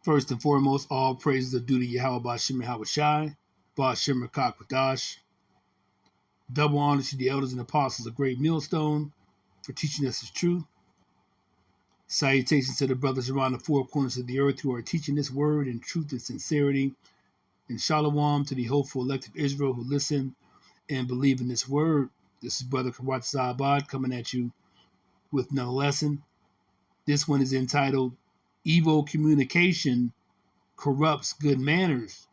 First and foremost, all praises are due to Yahweh Ba'Shem Yahawashi, Ba'Shem Rakak Wadash. Double honor to the elders and apostles of Great Millstone for teaching us his truth. Salutations to the brothers around the four corners of the earth who are teaching this word in truth and sincerity. And shalom to the hopeful elect of Israel who listen and believe in this word. This is Brother Kawat Zabad coming at you with another lesson. This one is entitled, Evil Communication Corrupts Good Manners.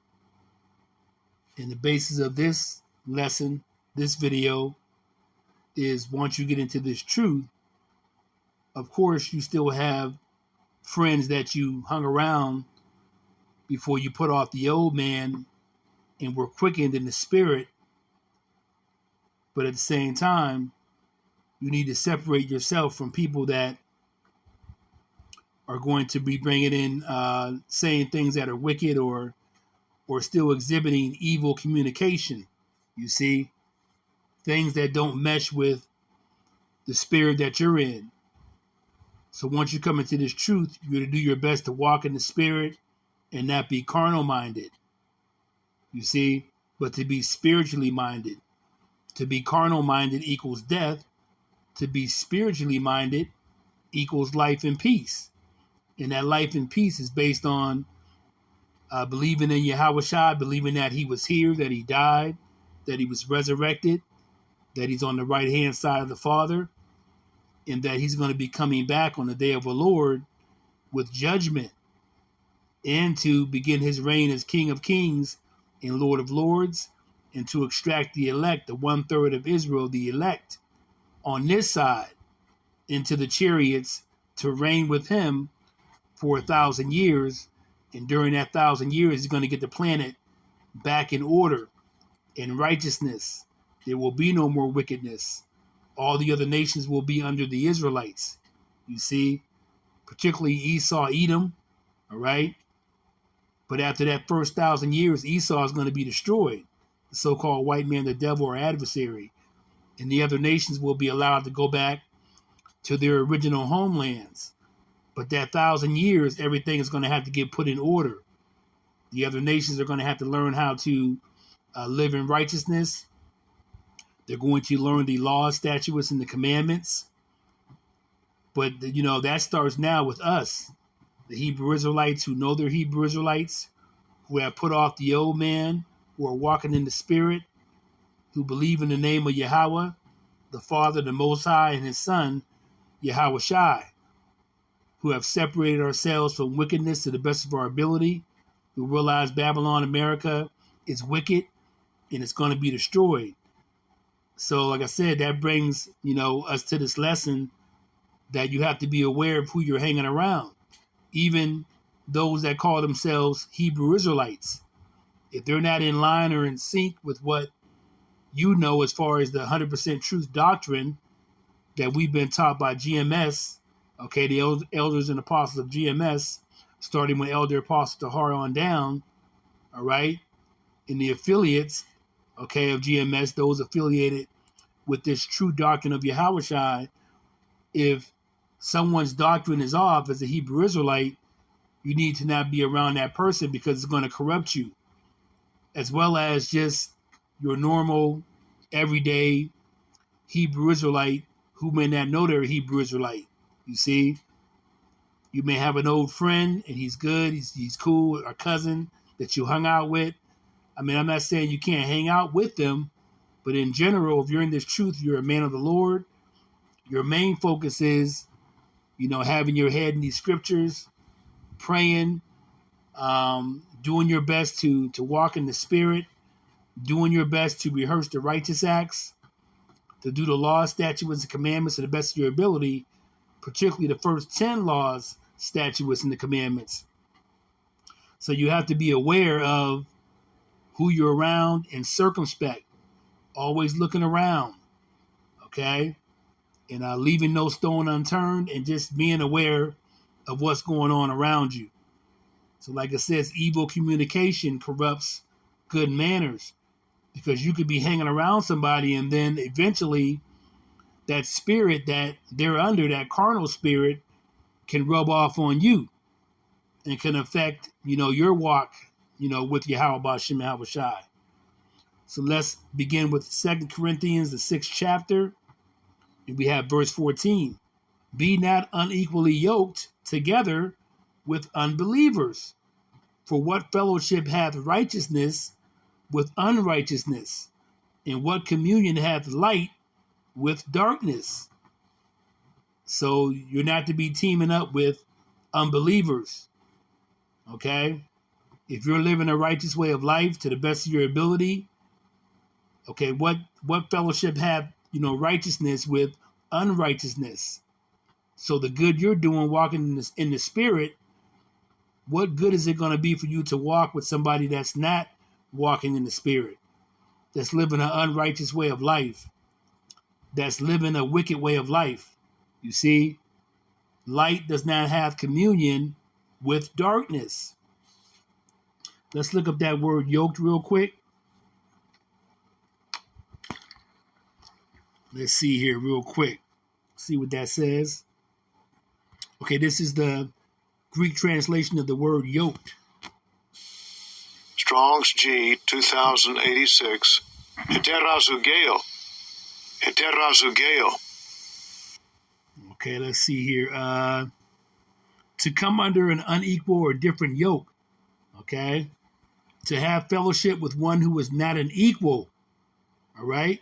And the basis of this lesson, this video, is once you get into this truth, of course, you still have friends that you hung around before you put off the old man and were quickened in the spirit. But at the same time, you need to separate yourself from people that are going to be bringing in saying things that are wicked or still exhibiting evil communication. You see, things that don't mesh with the spirit that you're in. So once you come into this truth, you're going to do your best to walk in the spirit and not be carnal minded. You see, but to be spiritually minded. To be carnal minded equals death. To be spiritually minded equals life and peace. And that life and peace is based on believing in Yahawashi, believing that he was here, that he died, that he was resurrected, that he's on the right hand side of the Father, and that he's going to be coming back on the day of the Lord with judgment and to begin his reign as King of Kings and Lord of Lords, and to extract the elect, the 1/3 of Israel, the elect, on this side into the chariots to reign with him for 1,000 years. And during that 1,000 years, he's going to get the planet back in order, in righteousness. There will be no more wickedness. All the other nations will be under the Israelites. You see, particularly Esau, Edom, all right? But after that first 1,000 years, Esau is going to be destroyed. The so-called white man, the devil, or adversary. And the other nations will be allowed to go back to their original homelands. But that 1,000 years, everything is going to have to get put in order. The other nations are going to have to learn how to live in righteousness. They're going to learn the laws, statutes, and the commandments. But, that starts now with us, the Hebrew Israelites who know they're Hebrew Israelites, who have put off the old man, who are walking in the spirit, who believe in the name of Yahweh, the Father, the Most High, and his Son, Yahawashi, who have separated ourselves from wickedness to the best of our ability, who realize Babylon, America, is wicked and it's going to be destroyed. So, like I said, that brings, us to this lesson that you have to be aware of who you're hanging around. Even those that call themselves Hebrew Israelites. If they're not in line or in sync with what you know as far as the 100% truth doctrine that we've been taught by GMS, okay, the elders and apostles of GMS, starting with Elder Apostle Tahar on down, all right, and the affiliates, okay, of GMS, those affiliated with this true doctrine of Yahawashi, if someone's doctrine is off as a Hebrew Israelite, you need to not be around that person because it's going to corrupt you, as well as just your normal, everyday Hebrew Israelite who may not know they're a Hebrew Israelite. You see, you may have an old friend and he's good, he's cool, a cousin that you hung out with. I mean, I'm not saying you can't hang out with them, but in general, if you're in this truth, you're a man of the Lord. Your main focus is, having your head in these scriptures, praying, doing your best to walk in the spirit, doing your best to rehearse the righteous acts, to do the laws, statutes, and commandments to the best of your ability, particularly the first 10 laws, statutes, and the commandments. So you have to be aware of who you're around and circumspect, always looking around, okay? And leaving no stone unturned and just being aware of what's going on around you. So like it says, evil communication corrupts good manners, because you could be hanging around somebody and then eventually that spirit that they're under, that carnal spirit, can rub off on you. and can affect, your walk, with Yahweh Ba'Shem Yahweh Shai. So let's begin with 2 Corinthians, the 6th chapter. And we have verse 14. Be not unequally yoked together with unbelievers. For what fellowship hath righteousness with unrighteousness? And what communion hath light with darkness? So you're not to be teaming up with unbelievers. Okay? If you're living a righteous way of life to the best of your ability, okay, what fellowship have, righteousness with unrighteousness? So the good you're doing, walking in the spirit, what good is it going to be for you to walk with somebody that's not walking in the spirit, that's living an unrighteous way of life, that's living a wicked way of life? You see, light does not have communion with darkness. Let's look up that word yoked real quick. Let's see here real quick. See what that says. Okay, this is the Greek translation of the word yoked. Strong's G 2086. Heterazugeo. Heterazugeo. Okay, let's see here. To come under an unequal or different yoke. Okay. To have fellowship with one who is not an equal. All right.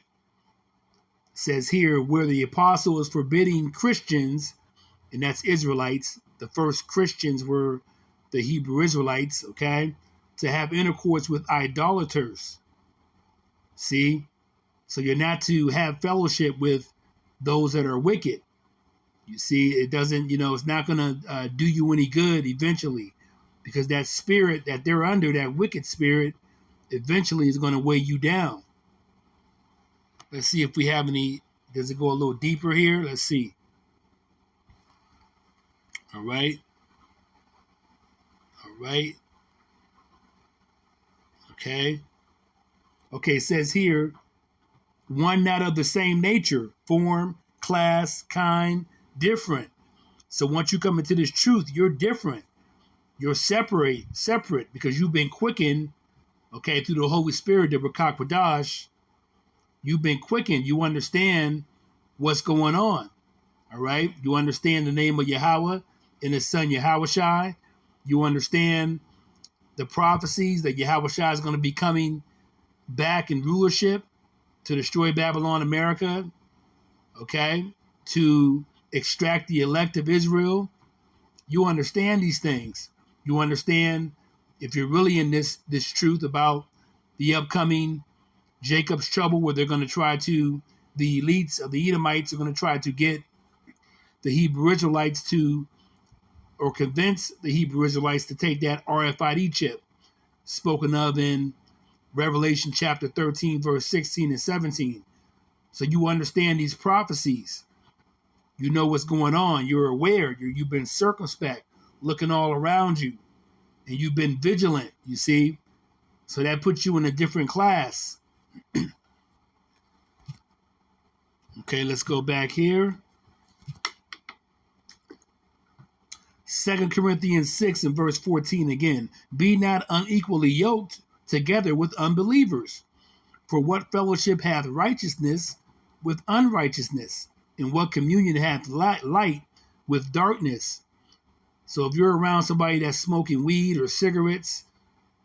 Says here where the apostle is forbidding Christians, and that's Israelites. The first Christians were the Hebrew Israelites, okay, to have intercourse with idolaters. See? So you're not to have fellowship with those that are wicked. You see, it doesn't, it's not going to do you any good eventually, because that spirit that they're under, that wicked spirit, eventually is going to weigh you down. Let's see if we have any. Does it go a little deeper here? Let's see. All right. All right. Okay. Okay, it says here, one not of the same nature, form, class, kind, different. So once you come into this truth, you're different. You're separate because you've been quickened, okay, through the Holy Spirit, the Rakak Wadash. You've been quickened. You understand what's going on. All right. You understand the name of Yahweh and his son Yahweh Shai. You understand the prophecies that Yahweh Shai is going to be coming back in rulership to destroy Babylon, America. Okay. To extract the elect of Israel. You understand these things. You understand, if you're really in this truth about the upcoming Jacob's trouble, where they're going to try to, the elites of the Edomites are going to try to get the Hebrew Israelites to, or convince the Hebrew Israelites to take that RFID chip spoken of in Revelation chapter 13, verse 16 and 17. So you understand these prophecies. You know what's going on. You're aware. You've been circumspect, looking all around you, and you've been vigilant, you see. So that puts you in a different class. Okay, let's go back here. 2 Corinthians 6 and verse 14 again. Be not unequally yoked together with unbelievers. For what fellowship hath righteousness with unrighteousness? And what communion hath light with darkness? So if you're around somebody that's smoking weed or cigarettes,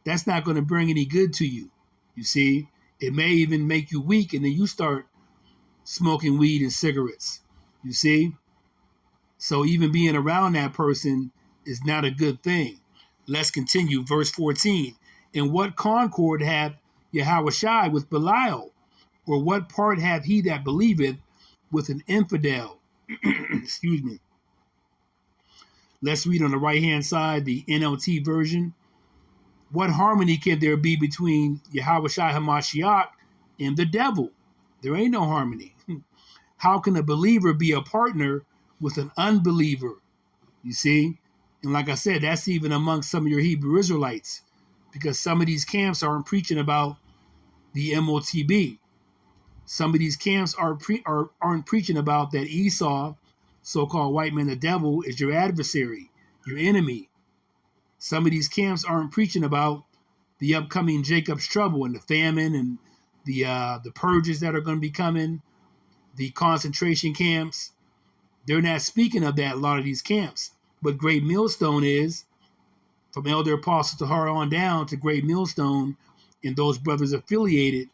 that's not going to bring any good to you. You see, it may even make you weak, and then you start smoking weed and cigarettes. You see? So even being around that person is not a good thing. Let's continue. Verse 14. And what concord hath Yahweh Shai with Belial? Or what part hath he that believeth with an infidel? Excuse me. Let's read on the right-hand side, the NLT version. What harmony can there be between Yahweh Shai HaMashiach and the devil? There ain't no harmony. How can a believer be a partner with an unbeliever? You see? And like I said, that's even amongst some of your Hebrew Israelites, because some of these camps aren't preaching about the MOTB. Some of these camps aren't preaching about that Esau, so-called white man, the devil, is your adversary, your enemy. Some of these camps aren't preaching about the upcoming Jacob's trouble and the famine and the purges that are going to be coming, the concentration camps. They're not speaking of that, a lot of these camps. But Great Millstone is, from Elder Apostle Tahar on down to Great Millstone, and those brothers affiliated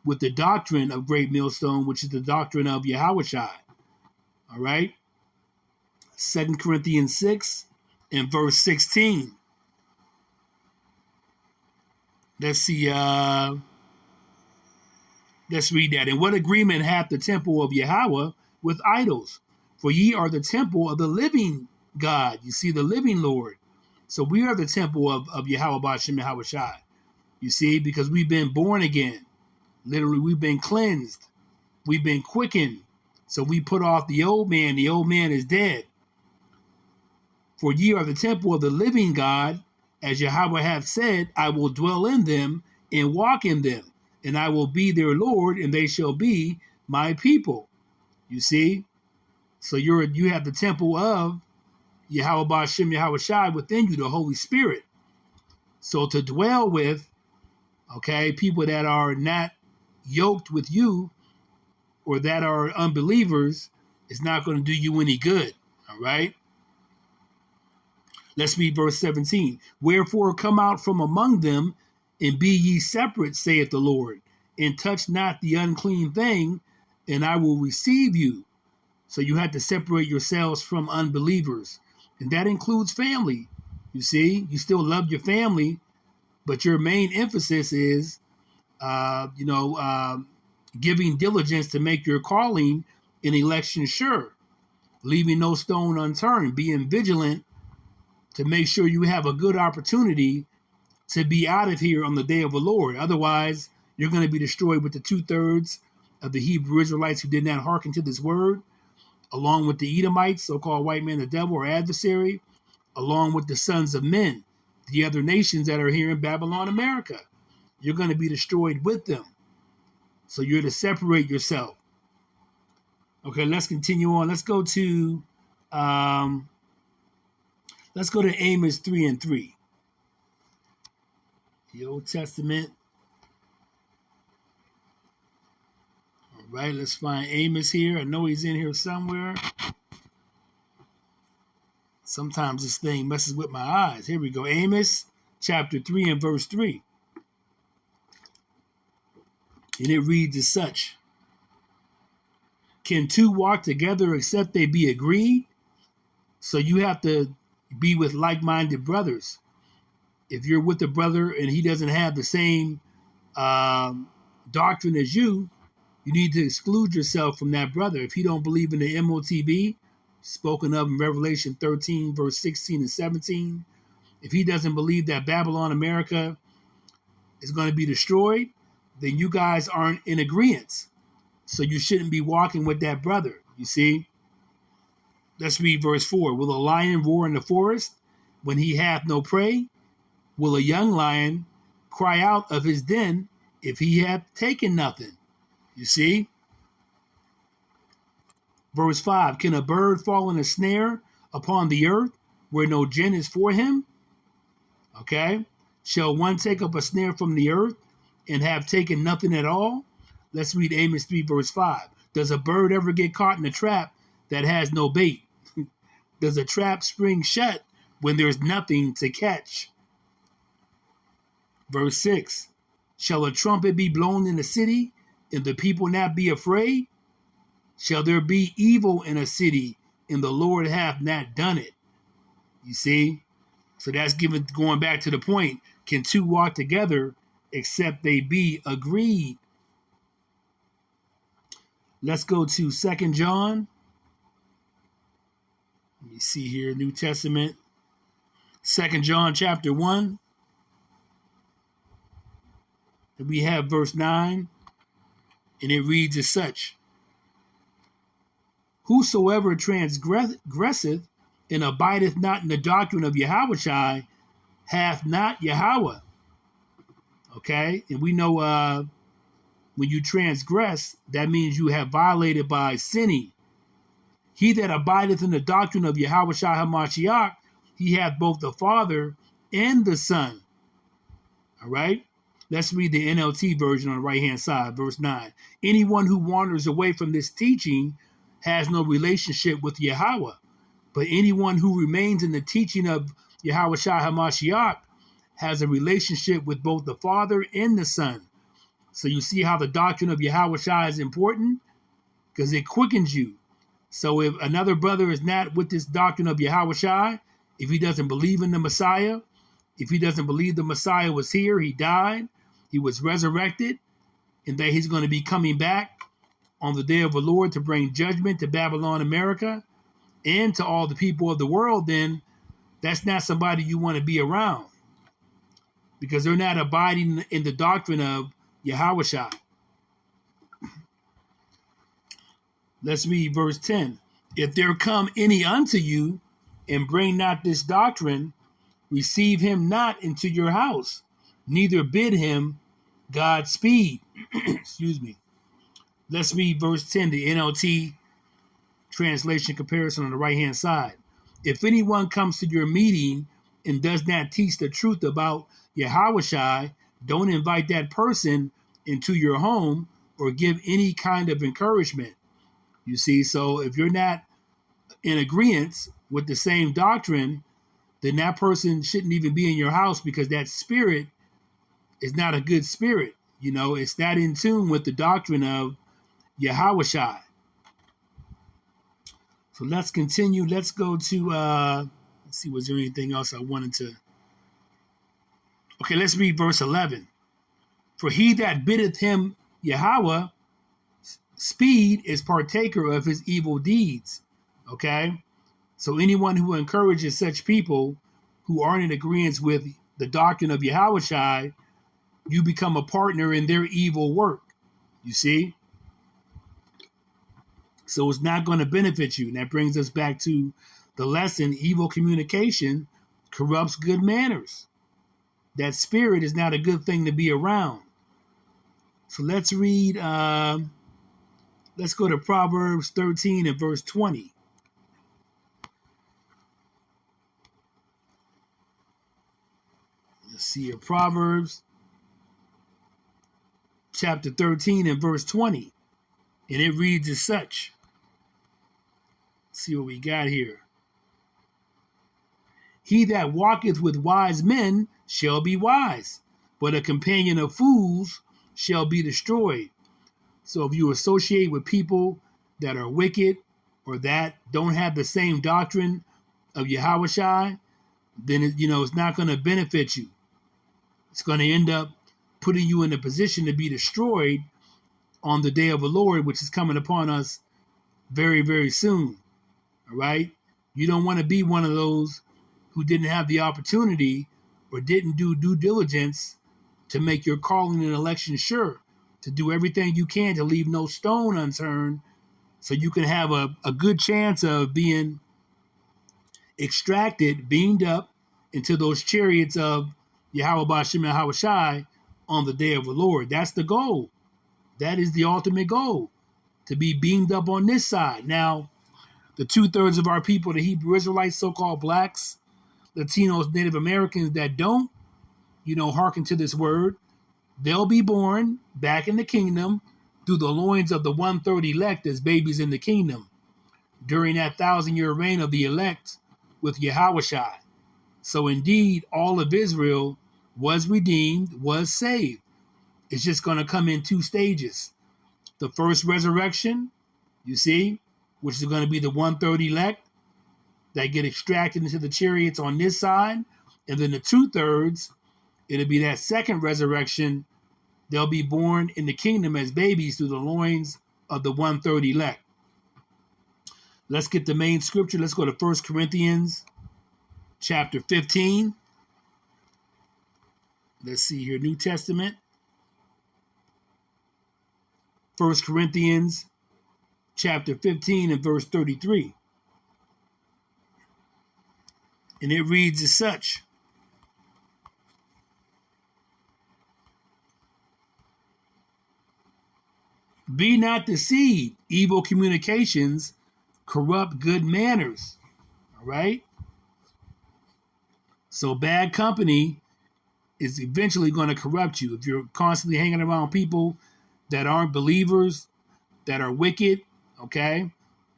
with the doctrine of Great Millstone, which is the doctrine of Yahushua. All right? 2 Corinthians 6 and verse 16. Let's see. Let's read that. And what agreement hath the temple of Yahweh with idols? For ye are the temple of the living God. You see, the living Lord. So we are the temple of Yahweh B'Shem Yahushua. You see, because we've been born again. Literally, we've been cleansed. We've been quickened. So we put off the old man. The old man is dead. For ye are the temple of the living God. As Yahweh hath said, I will dwell in them and walk in them. And I will be their Lord, and they shall be my people. You see? So you have the temple of Yahweh B'Shem Yahushua within you, the Holy Spirit. So to dwell with, okay, people that are not yoked with you or that are unbelievers is not going to do you any good. All right? Let's read verse 17. Wherefore come out from among them and be ye separate, saith the Lord, and touch not the unclean thing, and I will receive you. So you have to separate yourselves from unbelievers. And that includes family. You see, you still love your family, but your main emphasis is, giving diligence to make your calling and election sure, leaving no stone unturned, being vigilant to make sure you have a good opportunity to be out of here on the day of the Lord. Otherwise, you're going to be destroyed with the 2/3 of the Hebrew Israelites who did not hearken to this word, along with the Edomites, so-called white man, the devil or adversary, along with the sons of men, the other nations that are here in Babylon, America. You're going to be destroyed with them. So you're to separate yourself. Okay, let's continue on. Let's go to Amos 3 and 3. The Old Testament. All right, let's find Amos here. I know he's in here somewhere. Sometimes this thing messes with my eyes. Here we go. Amos chapter 3 and verse 3. And it reads as such. Can two walk together except they be agreed? So you have to be with like-minded brothers. If you're with a brother and he doesn't have the same doctrine as you, you need to exclude yourself from that brother. If he don't believe in the MOTB, spoken of in Revelation 13, verse 16 and 17, if he doesn't believe that Babylon, America is going to be destroyed, then you guys aren't in agreement. So you shouldn't be walking with that brother, you see? Let's read verse 4. Will a lion roar in the forest when he hath no prey? Will a young lion cry out of his den if he hath taken nothing? You see? Verse 5. Can a bird fall in a snare upon the earth where no gin is for him? Okay. Shall one take up a snare from the earth and have taken nothing at all? Let's read Amos 3 verse 5. Does a bird ever get caught in a trap that has no bait? Does a trap spring shut when there's nothing to catch? Verse 6. Shall a trumpet be blown in the city and the people not be afraid? Shall there be evil in a city and the Lord hath not done it? You see? So that's going back to the point. Can two walk together except they be agreed? Let's go to 2 John. Let me see here, New Testament. 2 John chapter 1. And we have verse 9. And it reads as such. Whosoever transgresseth and abideth not in the doctrine of Yahushua hath not Yahweh. Okay? And we know when you transgress, that means you have violated by sinning. He that abideth in the doctrine of Yahushua HaMashiach, he hath both the Father and the Son. All right? Let's read the NLT version on the right-hand side, verse 9. Anyone who wanders away from this teaching has no relationship with Yahweh, but anyone who remains in the teaching of Yahweh Shai HaMashiach has a relationship with both the Father and the Son. So you see how the doctrine of Yahweh Shai is important? Because it quickens you. So if another brother is not with this doctrine of Yahweh Shai, if he doesn't believe in the Messiah, if he doesn't believe the Messiah was here, he died, he was resurrected, and that he's going to be coming back on the day of the Lord to bring judgment to Babylon, America, and to all the people of the world, then that's not somebody you want to be around, because they're not abiding in the doctrine of Yahweh Shai. Let's read verse 10. If there come any unto you, and bring not this doctrine, receive him not into your house, neither bid him Godspeed. Excuse me. Let's read verse 10, the NLT translation comparison on the right-hand side. If anyone comes to your meeting and does not teach the truth about Yahweh Shai, don't invite that person into your home or give any kind of encouragement. You see, so if you're not in agreement with the same doctrine, then that person shouldn't even be in your house, because that spirit is not a good spirit. You know, it's not in tune with the doctrine of Yahweh Shai. So let's continue. Let's go to, let's see, was there anything else I wanted to? Okay, let's read verse 11. For he that biddeth him Yahweh speed is partaker of his evil deeds. Okay? So anyone who encourages such people who aren't in agreement with the doctrine of Yahweh Shai, you become a partner in their evil work. You see? So it's not going to benefit you. And that brings us back to the lesson: evil communication corrupts good manners. That spirit is not a good thing to be around. So let's read, let's go to Proverbs 13 and verse 20. Let's see here, Proverbs chapter 13 and verse 20. And it reads as such. Let's see what we got here. He that walketh with wise men shall be wise, but a companion of fools shall be destroyed. So if you associate with people that are wicked or that don't have the same doctrine of Yahweh Shai, then it's not going to benefit you. It's going to end up putting you in a position to be destroyed on the day of the Lord, which is coming upon us very, very soon. All right? You don't want to be one of those who didn't have the opportunity or didn't do due diligence to make your calling and election sure, to do everything you can to leave no stone unturned so you can have a good chance of being extracted, beamed up into those chariots of Yahweh B'Shem Yahweh Shai on the day of the Lord. That's the goal. That is the ultimate goal, to be beamed up on this side. Now, the 2/3 of our people, the Hebrew Israelites, so-called blacks, Latinos, Native Americans that don't, hearken to this word, they'll be born back in the kingdom through the loins of the 1/3 elect as babies in the kingdom during that 1,000-year reign of the elect with Yahweh Shai. So indeed, all of Israel was redeemed, was saved. It's just going to come in 2 stages. The first resurrection, you see, which is going to be the 1/3 elect that get extracted into the chariots on this side. And then the 2/3, it'll be that second resurrection. They'll be born in the kingdom as babies through the loins of the 1/3 elect. Let's get the main scripture. Let's go to 1 Corinthians chapter 15. Let's see here, New Testament. 1 Corinthians chapter 15 and verse 33. And it reads as such. Be not deceived. Evil communications corrupt good manners. All right? So bad company is eventually going to corrupt you. If you're constantly hanging around people that aren't believers, that are wicked, okay?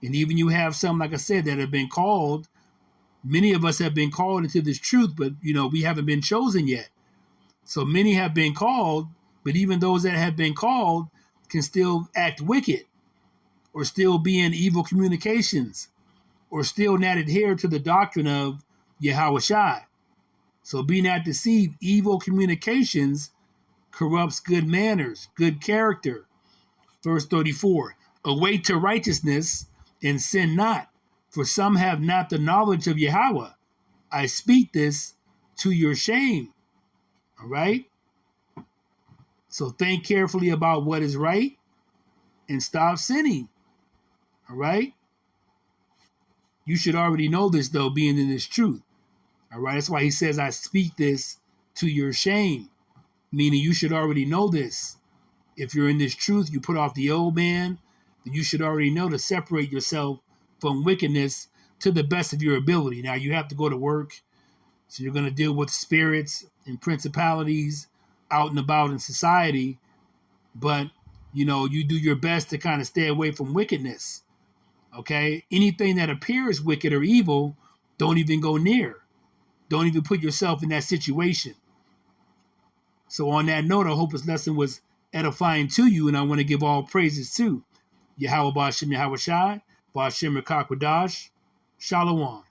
And even you have some, like I said, that have been called. Many of us have been called into this truth, but, we haven't been chosen yet. So many have been called, but even those that have been called can still act wicked or still be in evil communications or still not adhere to the doctrine of Yahushua. So be not deceived. Evil communications corrupts good manners, good character. Verse 34, await to righteousness and sin not, for some have not the knowledge of Yahweh. I speak this to your shame. All right? So think carefully about what is right and stop sinning. All right? You should already know this, though, being in this truth. All right? That's why he says, I speak this to your shame, meaning you should already know this. If you're in this truth, you put off the old man, then you should already know to separate yourself from wickedness to the best of your ability. Now, you have to go to work, so you're going to deal with spirits and principalities out and about in society, but, you do your best to kind of stay away from wickedness, okay? Anything that appears wicked or evil, don't even go near. Don't even put yourself in that situation. So on that note, I hope this lesson was edifying to you, and I want to give all praises to Yahweh Ba'ashem Yahweh Shai, Ba'ashem Rakakwadash, Shalom.